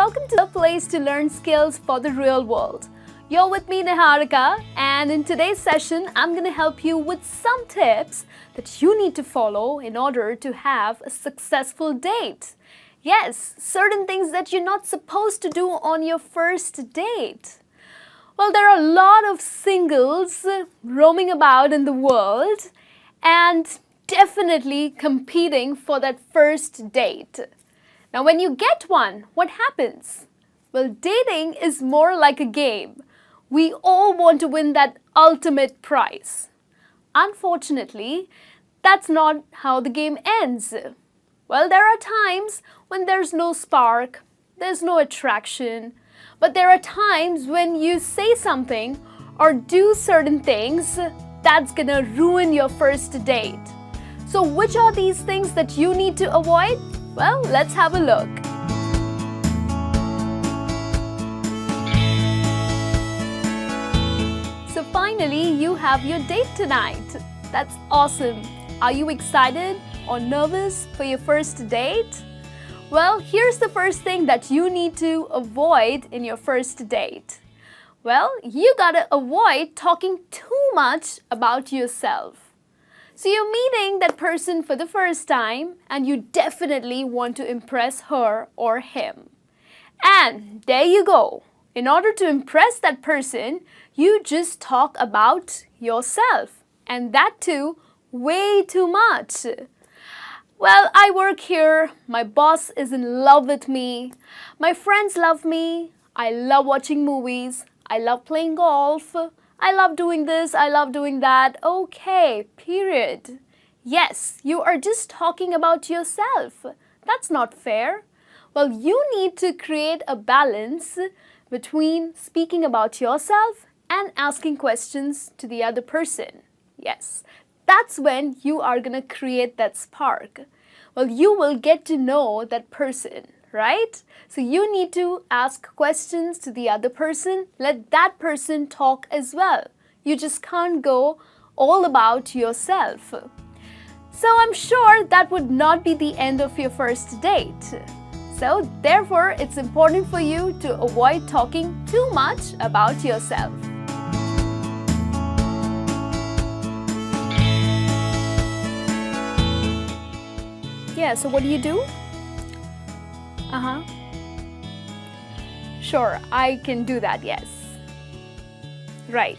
welcome to the place to learn skills for the real world. You're with me, Niharika, and in today's session, I'm going to help you with some tips that you need to follow in order to have a successful date. Yes, certain things that you're not supposed to do on your first date. Well, there are a lot of singles roaming about in the world and definitely competing for that first date. Now, when you get one, what happens? Well, dating is more like a game. We all want to win that ultimate prize. Unfortunately, that's not how the game ends. Well, there are times when there's no spark, there's no attraction, but there are times when you say something or do certain things that's gonna ruin your first date. So which are these things that you need to avoid? Well, let's have a look. So finally, you have your date tonight. That's awesome. Are you excited or nervous for your first date? Well, here's the first thing that you need to avoid in your first date. Well, you gotta avoid talking too much about yourself. So you're meeting that person for the first time and you definitely want to impress her or him. And there you go. In order to impress that person, you just talk about yourself. And that too, way too much. Well, I work here, my boss is in love with me, my friends love me, I love watching movies, I love playing golf, I love doing this, I love doing that. Okay, period. Yes, you are just talking about yourself. That's not fair. Well, you need to create a balance between speaking about yourself and asking questions to the other person. Yes, that's when you are going to create that spark. Well, you will get to know that person, right? So you need to ask questions to the other person. Let that person talk as well. You just can't go all about yourself. So I'm sure that would not be the end of your first date. So therefore, it's important for you to avoid talking too much about yourself. Yeah, so what do? Sure, I can do that, yes. Right.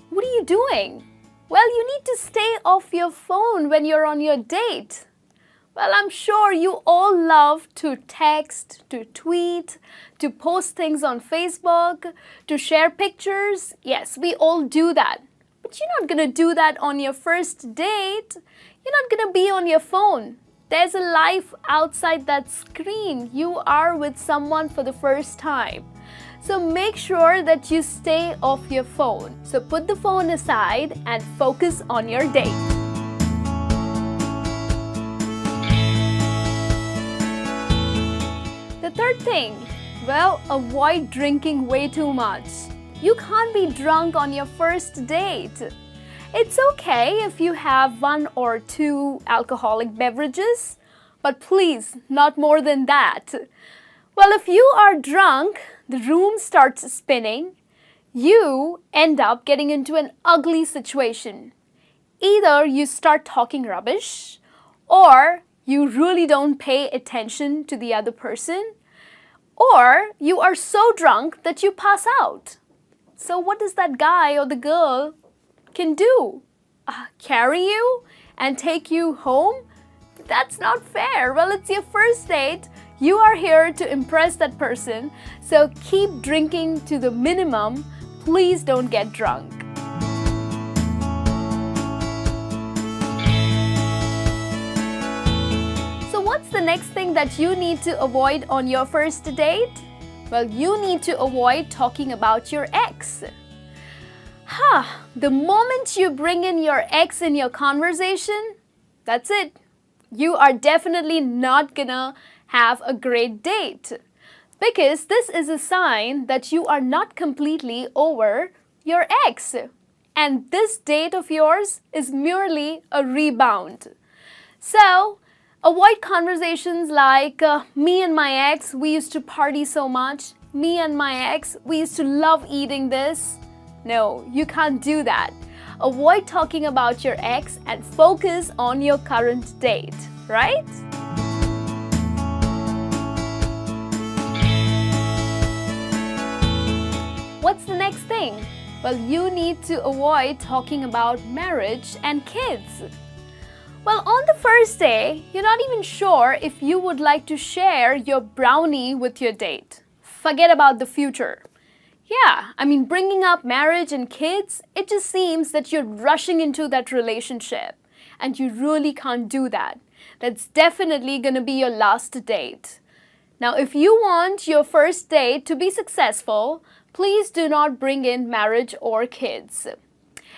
What are you doing? Well, you need to stay off your phone when you're on your date. Well, I'm sure you all love to text, to tweet, to post things on Facebook, to share pictures. Yes, we all do that. But you're not gonna do that on your first date. You're not gonna be on your phone. There's a life outside that screen. You are with someone for the first time. So make sure that you stay off your phone. So put the phone aside and focus on your date. The third thing, well, avoid drinking way too much. You can't be drunk on your first date. It's okay if you have 1 or 2 alcoholic beverages, but please, not more than that. Well, if you are drunk, the room starts spinning, you end up getting into an ugly situation. Either you start talking rubbish, or you really don't pay attention to the other person, or you are so drunk that you pass out. So what does that guy or the girl can do? Carry you and take you home? That's not fair. Well, it's your first date. You are here to impress that person. So keep drinking to the minimum. Please don't get drunk. So what's the next thing that you need to avoid on your first date? Well, you need to avoid talking about your ex. The moment you bring in your ex in your conversation, that's it. You are definitely not gonna have a great date. Because this is a sign that you are not completely over your ex. And this date of yours is merely a rebound. So, Avoid conversations like, me and my ex, we used to party so much. Me and my ex, we used to love eating this. No, you can't do that. Avoid talking about your ex and focus on your current date, right? What's the next thing? Well, you need to avoid talking about marriage and kids. Well, on the first day, you're not even sure if you would like to share your brownie with your date. Forget about the future. Yeah, bringing up marriage and kids, it just seems that you're rushing into that relationship, and you really can't do that. That's definitely gonna be your last date. Now, if you want your first date to be successful, please do not bring in marriage or kids.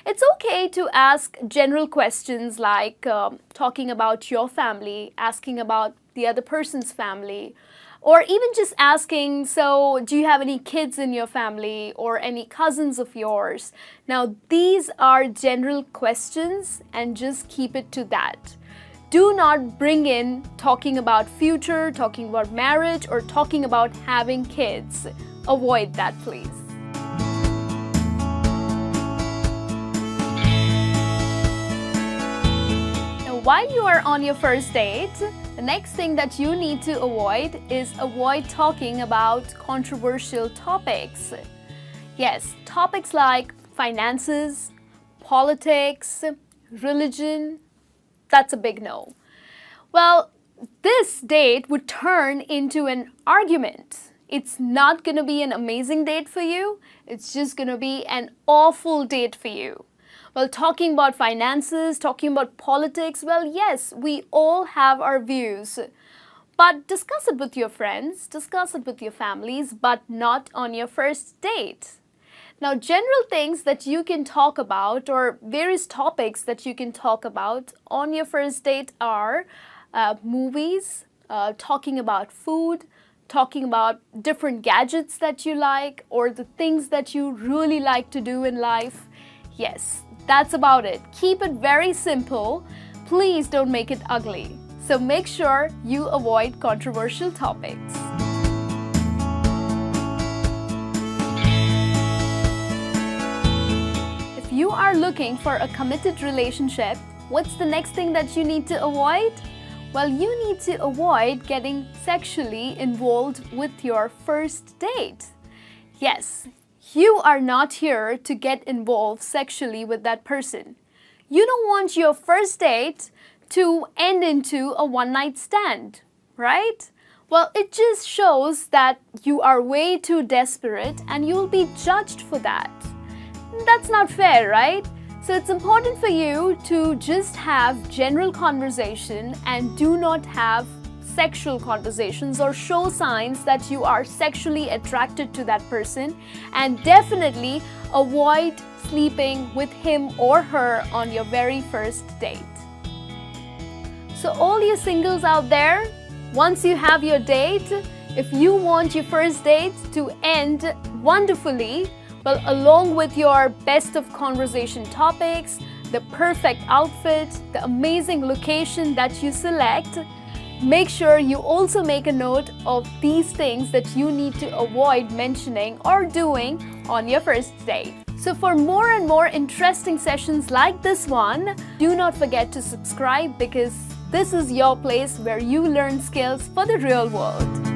It's okay to ask general questions like talking about your family, asking about the other person's family, or even just asking, so do you have any kids in your family or any cousins of yours? Now, these are general questions and just keep it to that. Do not bring in talking about future, talking about marriage, or talking about having kids. Avoid that, please. While you are on your first date, the next thing that you need to avoid is avoid talking about controversial topics. Yes, topics like finances, politics, religion, that's a big no. Well, this date would turn into an argument. It's not going to be an amazing date for you. It's just going to be an awful date for you. Well, talking about finances, talking about politics, well, yes, we all have our views. But discuss it with your friends, discuss it with your families, but not on your first date. Now, general things that you can talk about or various topics that you can talk about on your first date are movies, talking about food, talking about different gadgets that you like or the things that you really like to do in life. Yes, that's about it. Keep it very simple. Please don't make it ugly. So make sure you avoid controversial topics. If you are looking for a committed relationship, what's the next thing that you need to avoid? Well, you need to avoid getting sexually involved with your first date. Yes, you are not here to get involved sexually with that person. You don't want your first date to end into a one-night stand, right? Well, it just shows that you are way too desperate and you will be judged for that. That's not fair, right? So it's important for you to just have general conversation and do not have sexual conversations or show signs that you are sexually attracted to that person, and definitely avoid sleeping with him or her on your very first date. So all you singles out there, once you have your date, if you want your first date to end wonderfully, well, along with your best of conversation topics, the perfect outfit, the amazing location that you select, make sure you also make a note of these things that you need to avoid mentioning or doing on your first date. So for more and more interesting sessions like this one, do not forget to subscribe because this is your place where you learn skills for the real world.